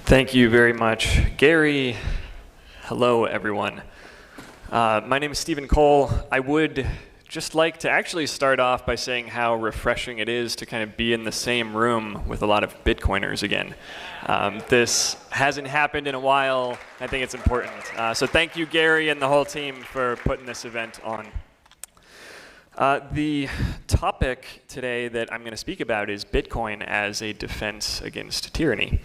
Thank you very much, Gary. Hello, everyone. My name is Stephen Cole. I would just like to actually start off by saying how refreshing it is to kind of be in the same room with a lot of Bitcoiners again. This hasn't happened in a while. I think it's important. So thank you, Gary, and the whole team for putting this event on. The topic today that I'm going to speak about is Bitcoin as a defense against tyranny.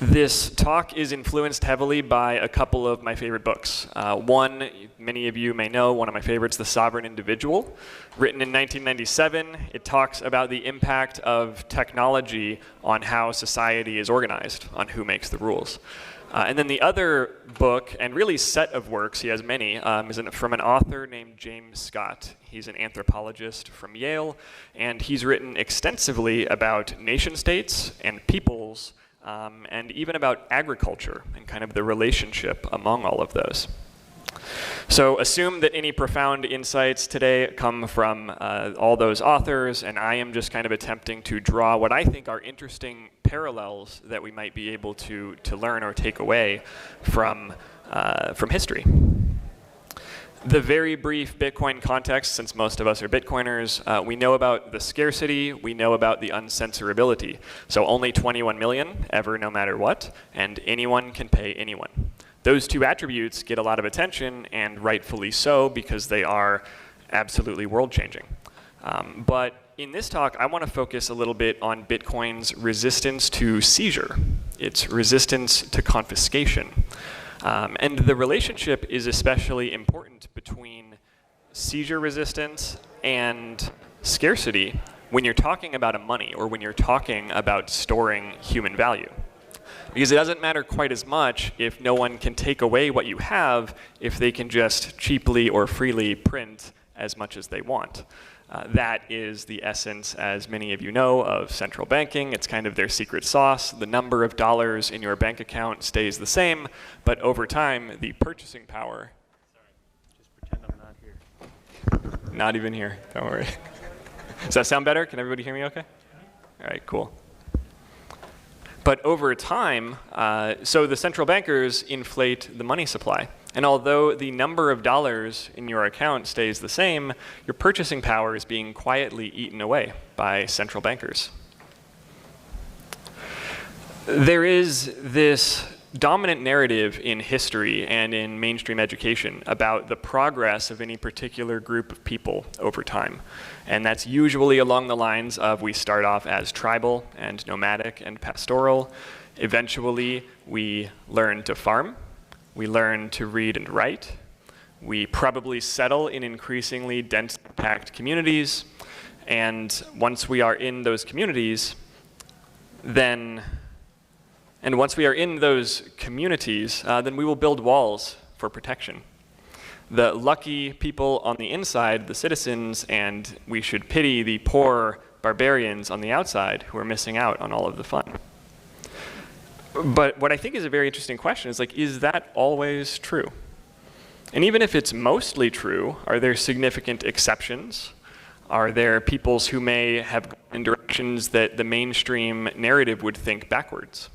This talk is influenced heavily by a couple of my favorite books. One, many of you may know, one of my favorites, The Sovereign Individual. Written in 1997, it talks about the impact of technology on how society is organized, on who makes the rules. And then the other book, and really set of works, he has many, is from an author named James Scott. He's an anthropologist from Yale, and he's written extensively about nation states and peoples, and even about agriculture and kind of the relationship among all of those. So assume that any profound insights today come from all those authors, and I am just kind of attempting to draw what I think are interesting parallels that we might be able to learn or take away from history. The very brief Bitcoin context, since most of us are Bitcoiners, we know about the scarcity, we know about the uncensorability. So only 21 million, ever, no matter what, and anyone can pay anyone. Those two attributes get a lot of attention, and rightfully so, because they are absolutely world-changing. But in this talk, I want to focus a little bit on Bitcoin's resistance to seizure, its resistance to confiscation. And the relationship is especially important between seizure resistance and scarcity when you're talking about a money or when you're talking about storing human value. Because it doesn't matter quite as much if no one can take away what you have if they can just cheaply or freely print as much as they want. That is the essence, as many of you know, of central banking. It's kind of their secret sauce. The number of dollars in your bank account stays the same, but over time, the purchasing power. Sorry, just pretend I'm not here. Not even here, don't worry. Does that sound better? Can everybody hear me okay? All right, cool. But over time, so the central bankers inflate the money supply. And although the number of dollars in your account stays the same, your purchasing power is being quietly eaten away by central bankers. There is this dominant narrative in history and in mainstream education about the progress of any particular group of people over time. And that's usually along the lines of we start off as tribal and nomadic and pastoral. Eventually, we learn to farm. We learn to read and write. We probably settle in increasingly densely packed communities. And once we are in those communities, then we will build walls for protection. The lucky people on the inside, the citizens, and we should pity the poor barbarians on the outside who are missing out on all of the fun. But what I think is a very interesting question is, like, is that always true? And even if it's mostly true, are there significant exceptions? Are there peoples who may have gone in directions that the mainstream narrative would think backwards?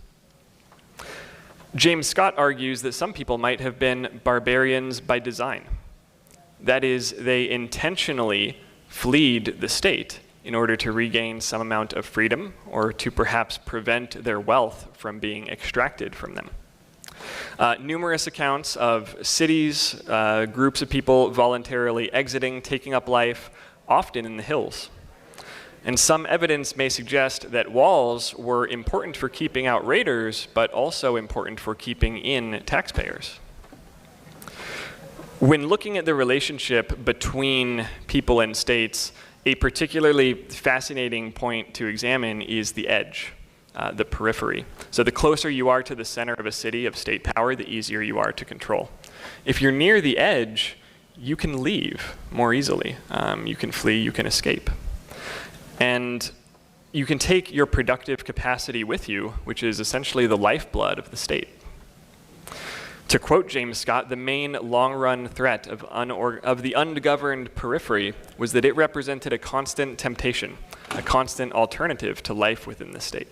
James Scott argues that some people might have been barbarians by design. That is, they intentionally fled the state in order to regain some amount of freedom or to perhaps prevent their wealth from being extracted from them. Numerous accounts of cities, groups of people voluntarily exiting, taking up life, often in the hills. And some evidence may suggest that walls were important for keeping out raiders, but also important for keeping in taxpayers. When looking at the relationship between people and states, a particularly fascinating point to examine is the edge, the periphery. So the closer you are to the center of a city of state power, the easier you are to control. If you're near the edge, you can leave more easily. You can flee, you can escape. And you can take your productive capacity with you, which is essentially the lifeblood of the state. To quote James Scott, the main long-run threat of the ungoverned periphery was that it represented a constant temptation, a constant alternative to life within the state.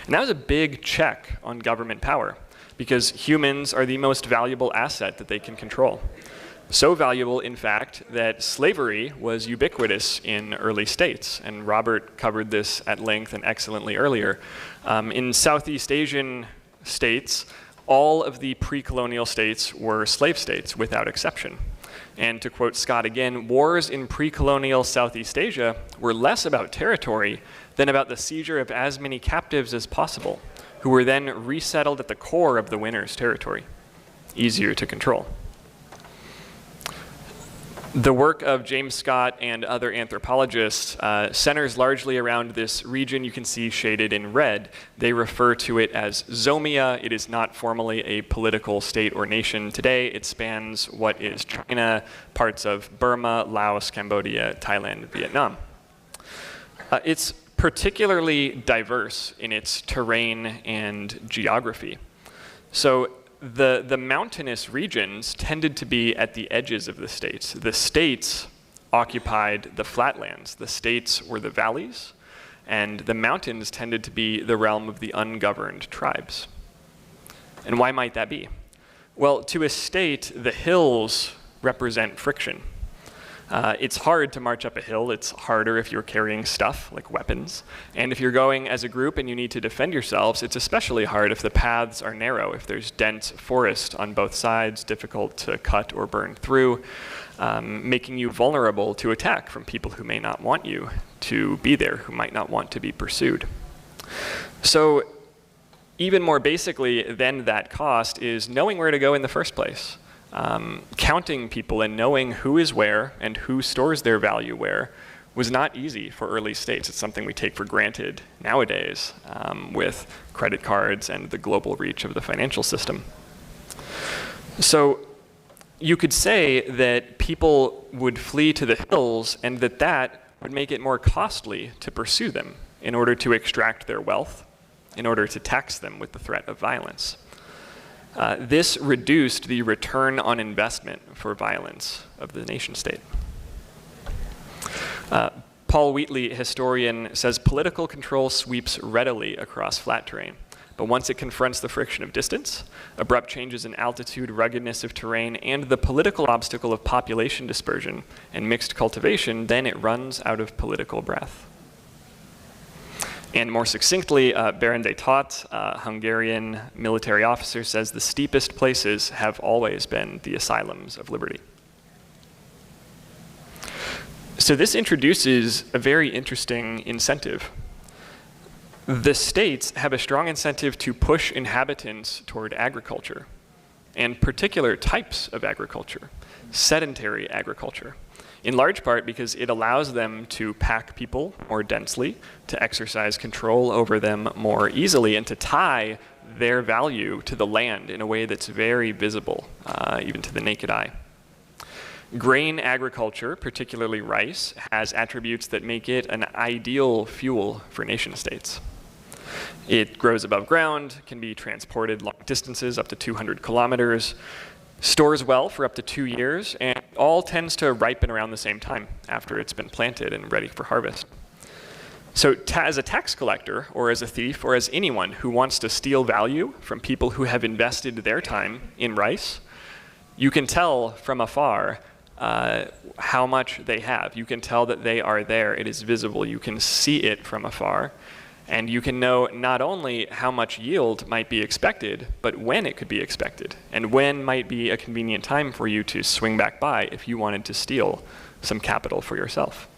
And that was a big check on government power, because humans are the most valuable asset that they can control. So valuable, in fact, that slavery was ubiquitous in early states. And Robert covered this at length and excellently earlier. In Southeast Asian states, all of the pre-colonial states were slave states without exception. And to quote Scott again, wars in pre-colonial Southeast Asia were less about territory than about the seizure of as many captives as possible, who were then resettled at the core of the winner's territory. Easier to control. The work of James Scott and other anthropologists centers largely around this region you can see shaded in red. They refer to it as Zomia. It is not formally a political state or nation today. It spans what is China, parts of Burma, Laos, Cambodia, Thailand, Vietnam. It's particularly diverse in its terrain and geography. So the mountainous regions tended to be at the edges of the states. The states occupied the flatlands. The states were the valleys, and the mountains tended to be the realm of the ungoverned tribes. And why might that be? Well, to a state, the hills represent friction. It's hard to march up a hill. It's harder if you're carrying stuff, like weapons. And if you're going as a group and you need to defend yourselves, it's especially hard if the paths are narrow, if there's dense forest on both sides, difficult to cut or burn through, making you vulnerable to attack from people who may not want you to be there, who might not want to be pursued. So even more basically than that cost is knowing where to go in the first place. Counting people and knowing who is where and who stores their value where was not easy for early states. It's something we take for granted nowadays with credit cards and the global reach of the financial system. So you could say that people would flee to the hills and that would make it more costly to pursue them in order to extract their wealth, in order to tax them with the threat of violence. This reduced the return on investment for violence of the nation state. Paul Wheatley, historian, says political control sweeps readily across flat terrain, but once it confronts the friction of distance, abrupt changes in altitude, ruggedness of terrain, and the political obstacle of population dispersion and mixed cultivation, then it runs out of political breath. And more succinctly, Baron de Tott, a Hungarian military officer, says the steepest places have always been the asylums of liberty. So this introduces a very interesting incentive. The states have a strong incentive to push inhabitants toward agriculture, and particular types of agriculture, sedentary agriculture. In large part because it allows them to pack people more densely, to exercise control over them more easily, and to tie their value to the land in a way that's very visible, even to the naked eye. Grain agriculture, particularly rice, has attributes that make it an ideal fuel for nation states. It grows above ground, can be transported long distances, up to 200 kilometers, stores well for up to 2 years, and all tends to ripen around the same time after it's been planted and ready for harvest. So as a tax collector, or as a thief, or as anyone who wants to steal value from people who have invested their time in rice, you can tell from afar how much they have. You can tell that they are there. It is visible. You can see it from afar. And you can know not only how much yield might be expected, but when it could be expected, and when might be a convenient time for you to swing back by if you wanted to steal some capital for yourself.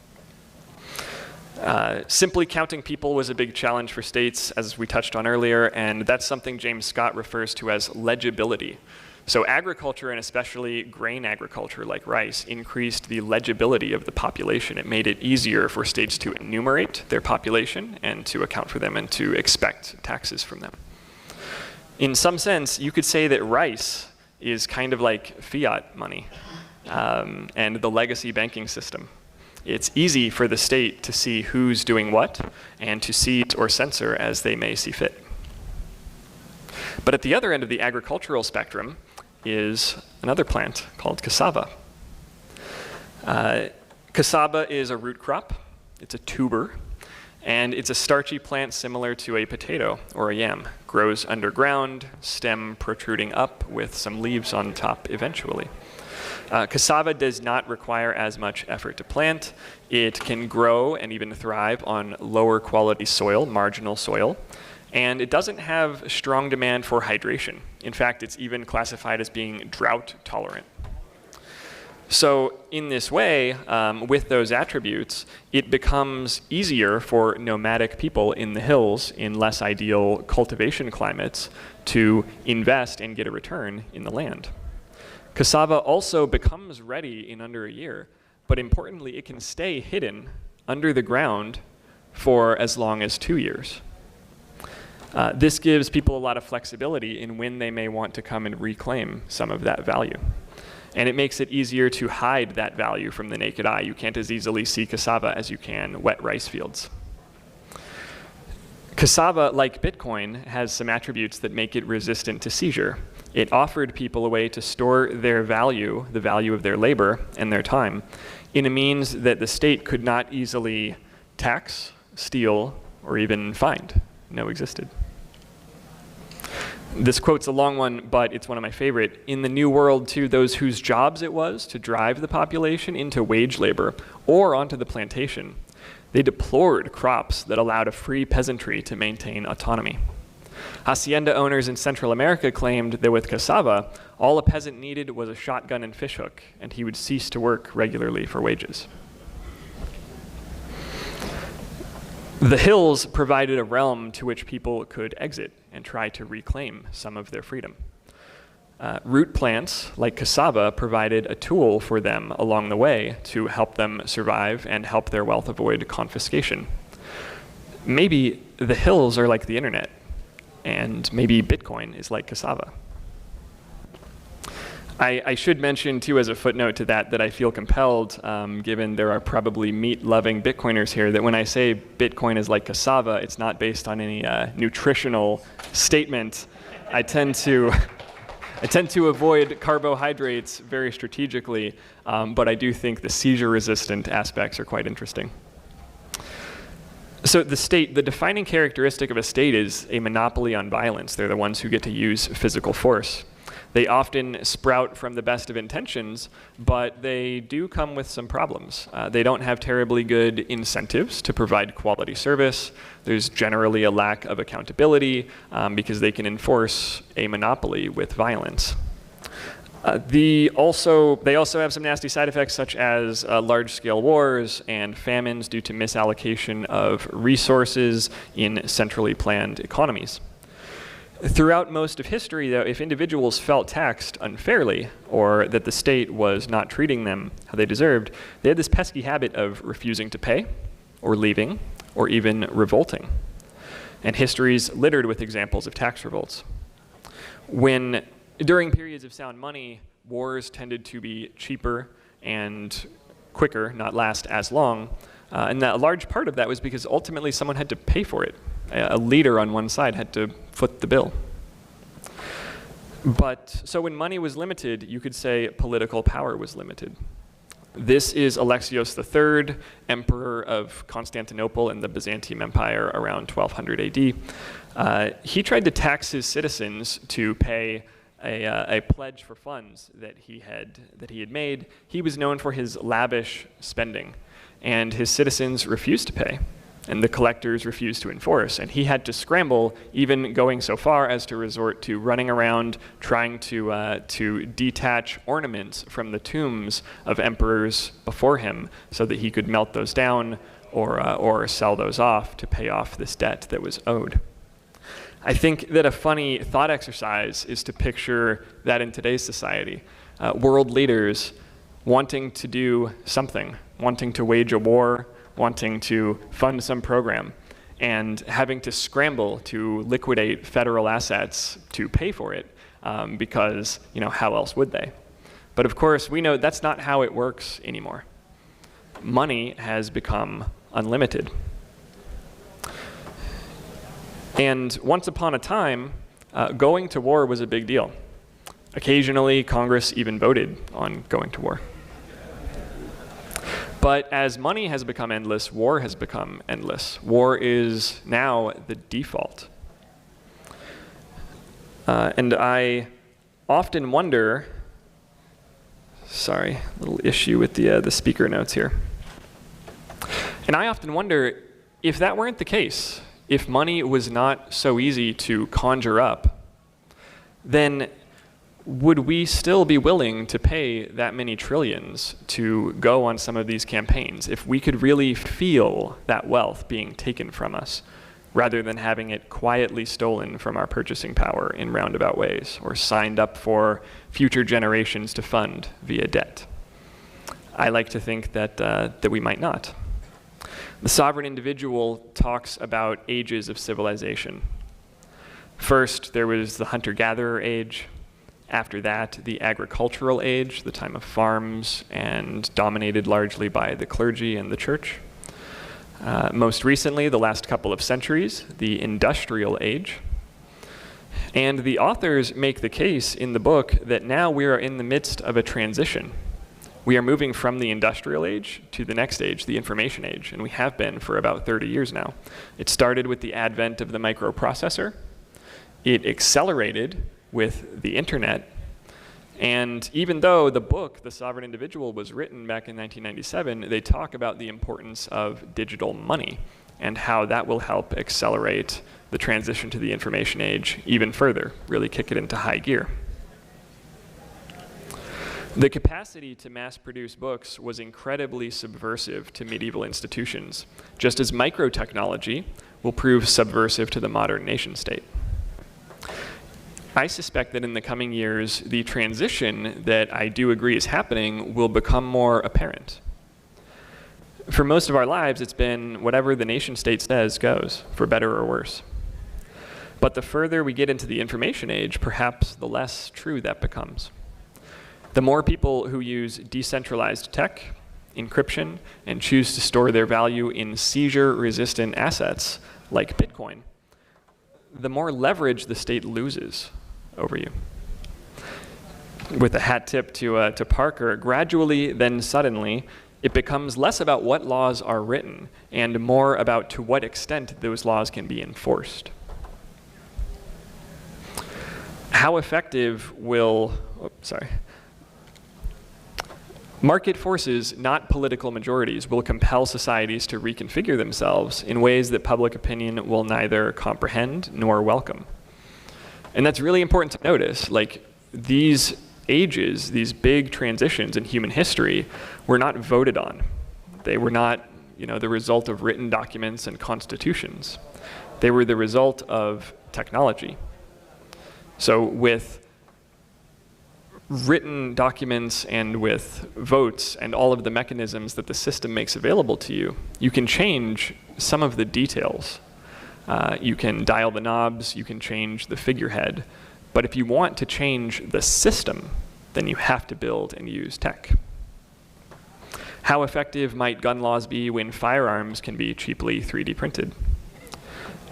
Simply counting people was a big challenge for states, as we touched on earlier, and that's something James Scott refers to as legibility. So agriculture, and especially grain agriculture like rice, increased the legibility of the population. It made it easier for states to enumerate their population and to account for them and to expect taxes from them. In some sense, you could say that rice is kind of like fiat money and the legacy banking system. It's easy for the state to see who's doing what and to seize or censor as they may see fit. But at the other end of the agricultural spectrum is another plant called cassava. Cassava is a root crop. It's a tuber. And it's a starchy plant similar to a potato or a yam. Grows underground, stem protruding up with some leaves on top eventually. Cassava does not require as much effort to plant. It can grow and even thrive on lower quality soil, marginal soil. And it doesn't have strong demand for hydration. In fact, it's even classified as being drought tolerant. So in this way, with those attributes, it becomes easier for nomadic people in the hills in less ideal cultivation climates to invest and get a return in the land. Cassava also becomes ready in under a year, but importantly, it can stay hidden under the ground for as long as 2 years. This gives people a lot of flexibility in when they may want to come and reclaim some of that value. And it makes it easier to hide that value from the naked eye. You can't as easily see cassava as you can wet rice fields. Cassava, like Bitcoin, has some attributes that make it resistant to seizure. It offered people a way to store their value, the value of their labor and their time, in a means that the state could not easily tax, steal, or even find. No existed. This quote's a long one, but it's one of my favorite. In the New World, too, those whose jobs it was to drive the population into wage labor or onto the plantation, they deplored crops that allowed a free peasantry to maintain autonomy. Hacienda owners in Central America claimed that with cassava, all a peasant needed was a shotgun and fishhook, and he would cease to work regularly for wages. The hills provided a realm to which people could exit and try to reclaim some of their freedom. Root plants, like cassava, provided a tool for them along the way to help them survive and help their wealth avoid confiscation. Maybe the hills are like the internet, and maybe Bitcoin is like cassava. I should mention, too, as a footnote to that I feel compelled, given there are probably meat-loving Bitcoiners here, that when I say Bitcoin is like cassava, it's not based on any nutritional statement. I tend to avoid carbohydrates very strategically, but I do think the seizure-resistant aspects are quite interesting. So the state, the defining characteristic of a state is a monopoly on violence. They're the ones who get to use physical force. They often sprout from the best of intentions, but they do come with some problems. They don't have terribly good incentives to provide quality service. There's generally a lack of accountability because they can enforce a monopoly with violence. They also have some nasty side effects such as large-scale wars and famines due to misallocation of resources in centrally planned economies. Throughout most of history, though, if individuals felt taxed unfairly or that the state was not treating them how they deserved, they had this pesky habit of refusing to pay or leaving or even revolting. And history's littered with examples of tax revolts. During periods of sound money, wars tended to be cheaper and quicker, not last as long. And a large part of that was because ultimately someone had to pay for it. A leader on one side had to foot the bill. So when money was limited, you could say political power was limited. This is Alexios III, emperor of Constantinople in the Byzantium Empire around 1200 AD. He tried to tax his citizens to pay a pledge for funds that he had made. He was known for his lavish spending, and his citizens refused to pay, and the collectors refused to enforce. And he had to scramble, even going so far as to resort to running around trying to detach ornaments from the tombs of emperors before him so that he could melt those down or sell those off to pay off this debt that was owed. I think that a funny thought exercise is to picture that in today's society. World leaders wanting to do something, wanting to wage a war, wanting to fund some program, and having to scramble to liquidate federal assets to pay for it, because how else would they? But of course, we know that's not how it works anymore. Money has become unlimited. And once upon a time, going to war was a big deal. Occasionally, Congress even voted on going to war. But as money has become endless, war has become endless. War is now the default. And I often wonder, sorry, little issue with the speaker notes here. And I often wonder if that weren't the case, if money was not so easy to conjure up, then would we still be willing to pay that many trillions to go on some of these campaigns if we could really feel that wealth being taken from us rather than having it quietly stolen from our purchasing power in roundabout ways or signed up for future generations to fund via debt? I like to think that we might not. The sovereign individual talks about ages of civilization. First, there was the hunter-gatherer age. After that, the agricultural age, the time of farms, and dominated largely by the clergy and the church. Most recently, the last couple of centuries, the industrial age. And the authors make the case in the book that now we are in the midst of a transition. We are moving from the industrial age to the next age, the information age, and we have been for about 30 years now. It started with the advent of the microprocessor. It accelerated with the internet. And even though the book, The Sovereign Individual, was written back in 1997, they talk about the importance of digital money and how that will help accelerate the transition to the information age even further, really kick it into high gear. The capacity to mass produce books was incredibly subversive to medieval institutions, just as microtechnology will prove subversive to the modern nation state. I suspect that in the coming years, the transition that I do agree is happening will become more apparent. For most of our lives, it's been whatever the nation state says goes, for better or worse. But the further we get into the information age, perhaps the less true that becomes. The more people who use decentralized tech, encryption, and choose to store their value in seizure-resistant assets like Bitcoin, the more leverage the state loses over you. With a hat tip to Parker, gradually, then suddenly, it becomes less about what laws are written and more about to what extent those laws can be enforced. How effective will, market forces, not political majorities, will compel societies to reconfigure themselves in ways that public opinion will neither comprehend nor welcome. And that's really important to notice. Like, these ages, these big transitions in human history, were not voted on. They were not, the result of written documents and constitutions. They were the result of technology. So with written documents and with votes and all of the mechanisms that the system makes available to you, you can change some of the details. You can dial the knobs, you can change the figurehead. But if you want to change the system, then you have to build and use tech. How effective might gun laws be when firearms can be cheaply 3D printed?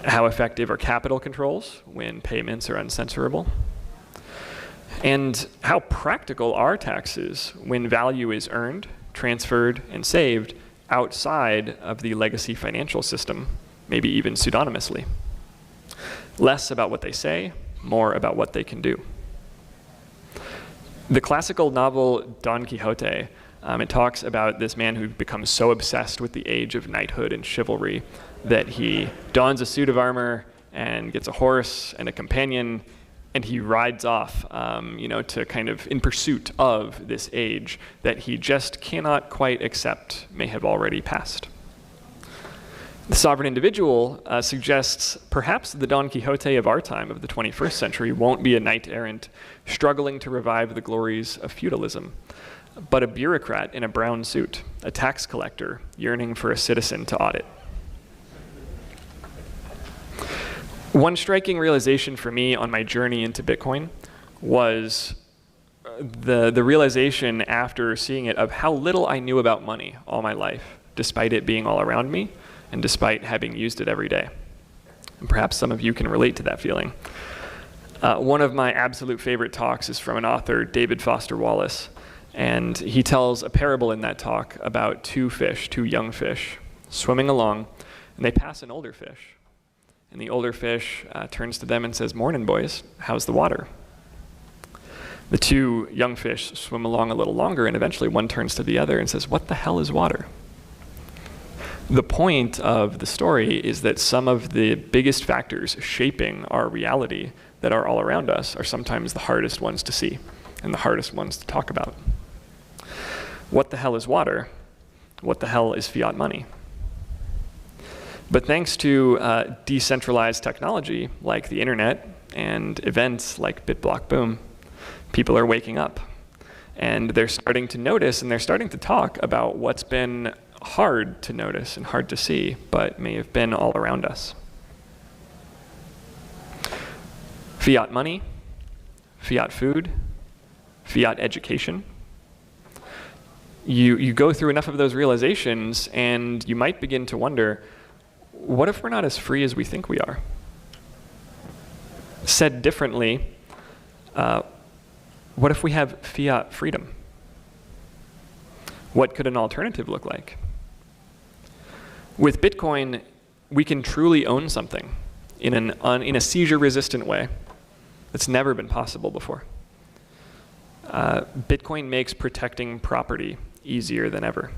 How effective are capital controls when payments are uncensorable? And how practical are taxes when value is earned, transferred, and saved outside of the legacy financial system, maybe even pseudonymously? Less about what they say, more about what they can do. The classical novel Don Quixote, it talks about this man who becomes so obsessed with the age of knighthood and chivalry that he dons a suit of armor and gets a horse and a companion, and he rides off, to kind of in pursuit of this age that he just cannot quite accept may have already passed. The sovereign individual suggests perhaps the Don Quixote of our time, of the 21st century, won't be a knight-errant struggling to revive the glories of feudalism, but a bureaucrat in a brown suit, a tax collector yearning for a citizen to audit. One striking realization for me on my journey into Bitcoin was the realization after seeing it of how little I knew about money all my life, despite it being all around me and despite having used it every day. And perhaps some of you can relate to that feeling. One of my absolute favorite talks is from an author, David Foster Wallace, And he tells a parable in that talk about two young fish, swimming along, and they pass an older fish. And the older fish turns to them and says, "Morning, boys, how's the water?" The two young fish swim along a little longer, and eventually one turns to the other and says, "What the hell is water?" The point of the story is that some of the biggest factors shaping our reality that are all around us are sometimes the hardest ones to see and the hardest ones to talk about. What the hell is water? What the hell is fiat money? But thanks to decentralized technology like the internet and events like BitBlockBoom, people are waking up. And they're starting to notice and they're starting to talk about what's been hard to notice and hard to see, but may have been all around us. Fiat money, fiat food, fiat education. You go through enough of those realizations and you might begin to wonder, what if we're not as free as we think we are? Said differently, what if we have fiat freedom? What could an alternative look like? With Bitcoin, we can truly own something in a seizure-resistant way that's never been possible before. Bitcoin makes protecting property easier than ever.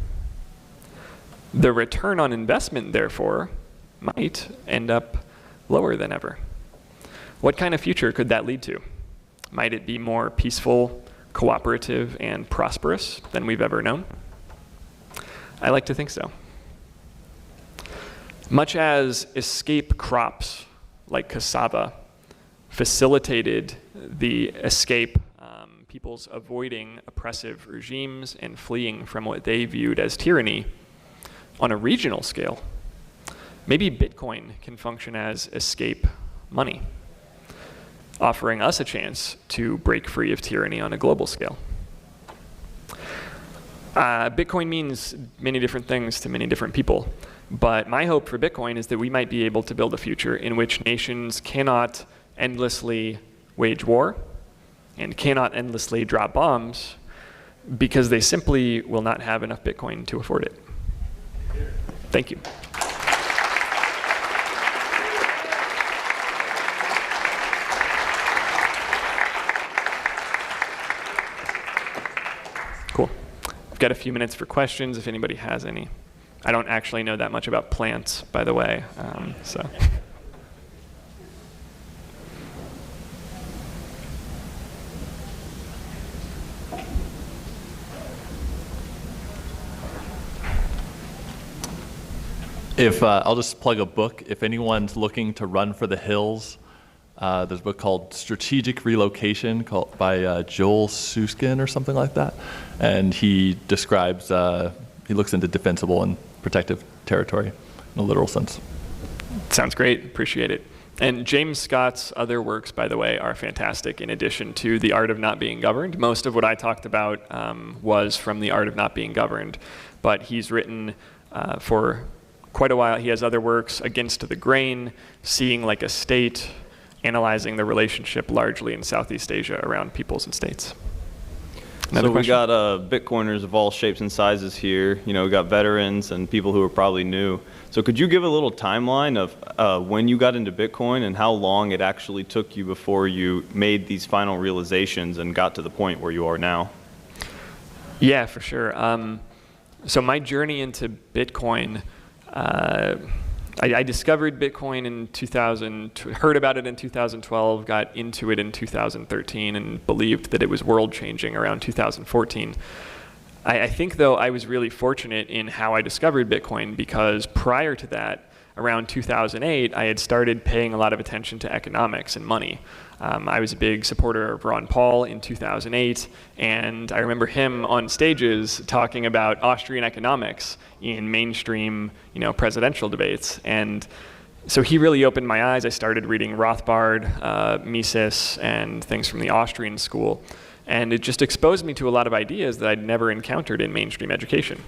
The return on investment, therefore, might end up lower than ever. What kind of future could that lead to? Might it be more peaceful, cooperative, and prosperous than we've ever known? I like to think so. Much as escape crops like cassava facilitated the escape, people's avoiding oppressive regimes and fleeing from what they viewed as tyranny on a regional scale, maybe Bitcoin can function as escape money, offering us a chance to break free of tyranny on a global scale. Bitcoin means many different things to many different people, but my hope for Bitcoin is that we might be able to build a future in which nations cannot endlessly wage war and cannot endlessly drop bombs because they simply will not have enough Bitcoin to afford it. Thank you. Cool. I've got a few minutes for questions if anybody has any. I don't actually know that much about plants, by the way, so. I'll just plug a book. If anyone's looking to run for the hills, there's a book called Strategic Relocation by Joel Suskin or something like that. And he describes, he looks into defensible and protective territory in a literal sense. Sounds great, appreciate it. And James Scott's other works, by the way, are fantastic in addition to The Art of Not Being Governed. Most of what I talked about was from The Art of Not Being Governed, but he's written for quite a while. He has other works, Against the Grain, Seeing Like a State, analyzing the relationship largely in Southeast Asia around peoples and states. Another so question? We got Bitcoiners of all shapes and sizes here. You know, we got veterans and people who are probably new. So could you give a little timeline of when you got into Bitcoin and how long it actually took you before you made these final realizations and got to the point where you are now? Yeah, for sure. So my journey into Bitcoin, I discovered Bitcoin in 2000, heard about it in 2012, got into it in 2013, and believed that it was world-changing around 2014. I think, though, I was really fortunate in how I discovered Bitcoin because prior to that, around 2008, I had started paying a lot of attention to economics and money. I was a big supporter of Ron Paul in 2008, and I remember him on stages talking about Austrian economics in mainstream, presidential debates. And so he really opened my eyes. I started reading Rothbard, Mises, and things from the Austrian school. And it just exposed me to a lot of ideas that I'd never encountered in mainstream education.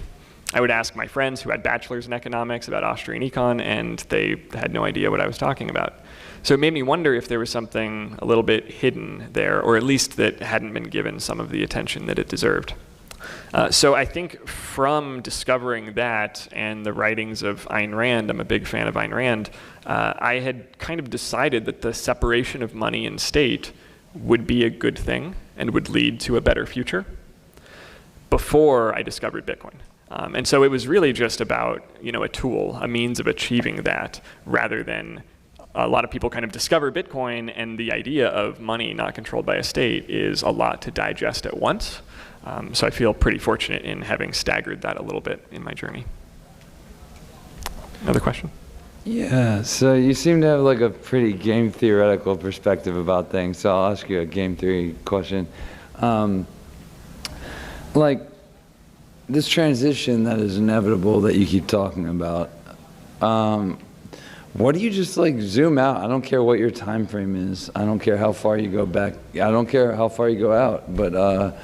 I would ask my friends who had bachelors in economics about Austrian econ, and they had no idea what I was talking about. So it made me wonder if there was something a little bit hidden there, or at least that hadn't been given some of the attention that it deserved. So I think from discovering that and the writings of Ayn Rand, I'm a big fan of Ayn Rand, I had kind of decided that the separation of money and state would be a good thing and would lead to a better future before I discovered Bitcoin. And so it was really just about, a tool, a means of achieving that, rather than a lot of people kind of discover Bitcoin, and the idea of money not controlled by a state is a lot to digest at once. So I feel pretty fortunate in having staggered that a little bit in my journey. Another question? Yeah, so you seem to have like a pretty game theoretical perspective about things, so I'll ask you a game theory question. Like, this transition that is inevitable that you keep talking about, what do you just like zoom out? I don't care what your time frame is. I don't care how far you go back. I don't care how far you go out. But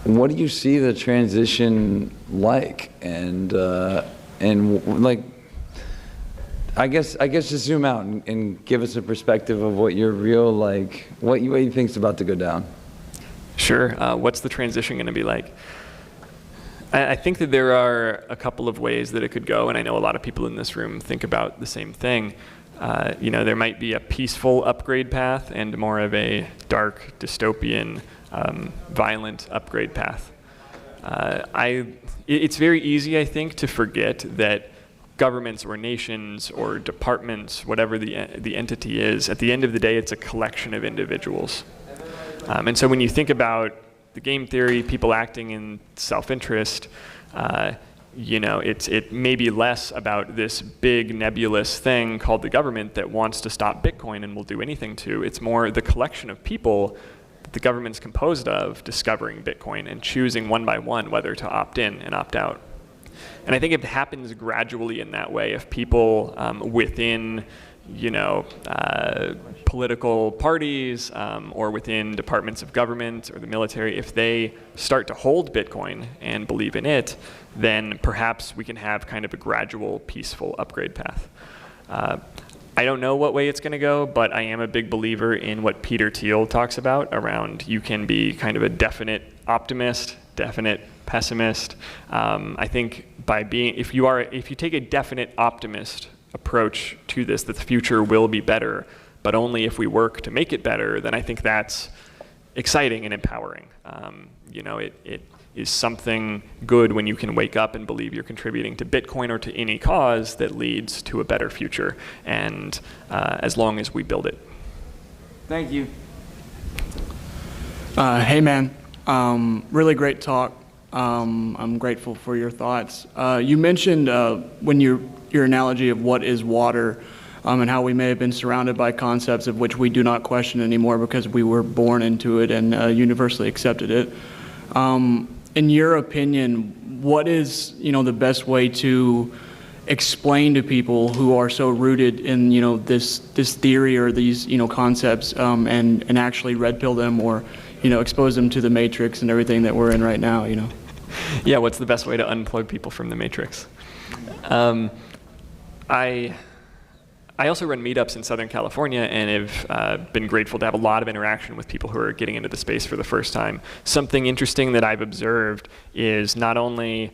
what do you see the transition like? And like, I guess just zoom out and give us a perspective of what your real what you think's about to go down. Sure. What's the transition going to be like? I think that there are a couple of ways that it could go, and I know a lot of people in this room think about the same thing. There might be a peaceful upgrade path and more of a dark, dystopian, violent upgrade path. It's very easy, I think, to forget that governments or nations or departments, whatever the entity is, at the end of the day, it's a collection of individuals. And so when you think about the game theory, people acting in self-interest, it may be less about this big nebulous thing called the government that wants to stop Bitcoin and will do anything to. It's more the collection of people that the government's composed of discovering Bitcoin and choosing one by one whether to opt in and opt out. And I think it happens gradually in that way. If people within political parties or within departments of government or the military, if they start to hold Bitcoin and believe in it, then perhaps we can have kind of a gradual, peaceful upgrade path. I don't know what way it's going to go, but I am a big believer in what Peter Thiel talks about around you can be kind of a definite optimist, definite pessimist. I think if you take a definite optimist approach to this, that the future will be better, but only if we work to make it better, then I think that's exciting and empowering. It is something good when you can wake up and believe you're contributing to Bitcoin or to any cause that leads to a better future, and as long as we build it. Thank you. Hey man, really great talk. I'm grateful for your thoughts. You mentioned when your analogy of what is water, and how we may have been surrounded by concepts of which we do not question anymore because we were born into it and universally accepted it. In your opinion, what is the best way to explain to people who are so rooted in this theory or these concepts and actually red pill them or expose them to the matrix and everything that we're in right now? Yeah, what's the best way to unplug people from the matrix? I also run meetups in Southern California and have been grateful to have a lot of interaction with people who are getting into the space for the first time. Something interesting that I've observed is not only,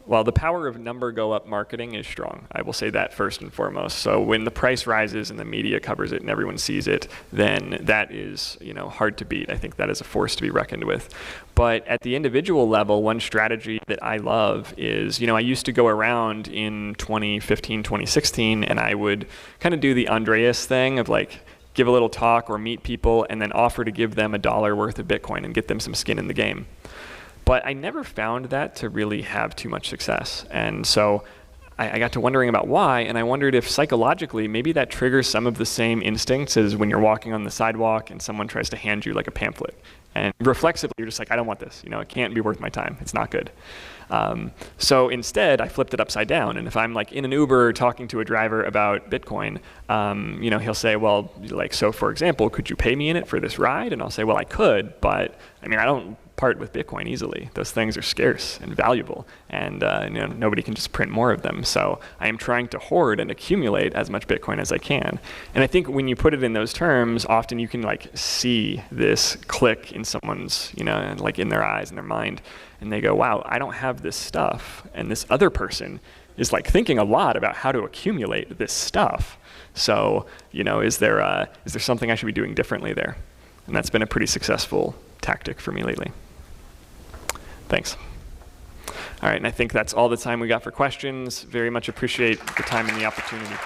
well, the power of number go up marketing is strong. I will say that first and foremost. So when the price rises and the media covers it and everyone sees it, then that is hard to beat. I think that is a force to be reckoned with. But at the individual level, one strategy that I love is, I used to go around in 2015, 2016, and I would kind of do the Andreas thing of give a little talk or meet people and then offer to give them $1 worth of Bitcoin and get them some skin in the game. But I never found that to really have too much success. And so I got to wondering about why, and I wondered if psychologically maybe that triggers some of the same instincts as when you're walking on the sidewalk and someone tries to hand you a pamphlet. And reflexively, you're just I don't want this. It can't be worth my time. It's not good. So instead, I flipped it upside down. And if I'm in an Uber talking to a driver about Bitcoin, he'll say, well, so for example, could you pay me in it for this ride? And I'll say, well, I could, but I don't part with Bitcoin easily. Those things are scarce and valuable, and nobody can just print more of them. So I am trying to hoard and accumulate as much Bitcoin as I can. And I think when you put it in those terms, often you can like see this click in someone's, like in their eyes and their mind, and they go, wow, I don't have this stuff, and this other person is like thinking a lot about how to accumulate this stuff. So, is there something I should be doing differently there? And that's been a pretty successful tactic for me lately. Thanks. All right, and I think that's all the time we got for questions. Very much appreciate the time and the opportunity.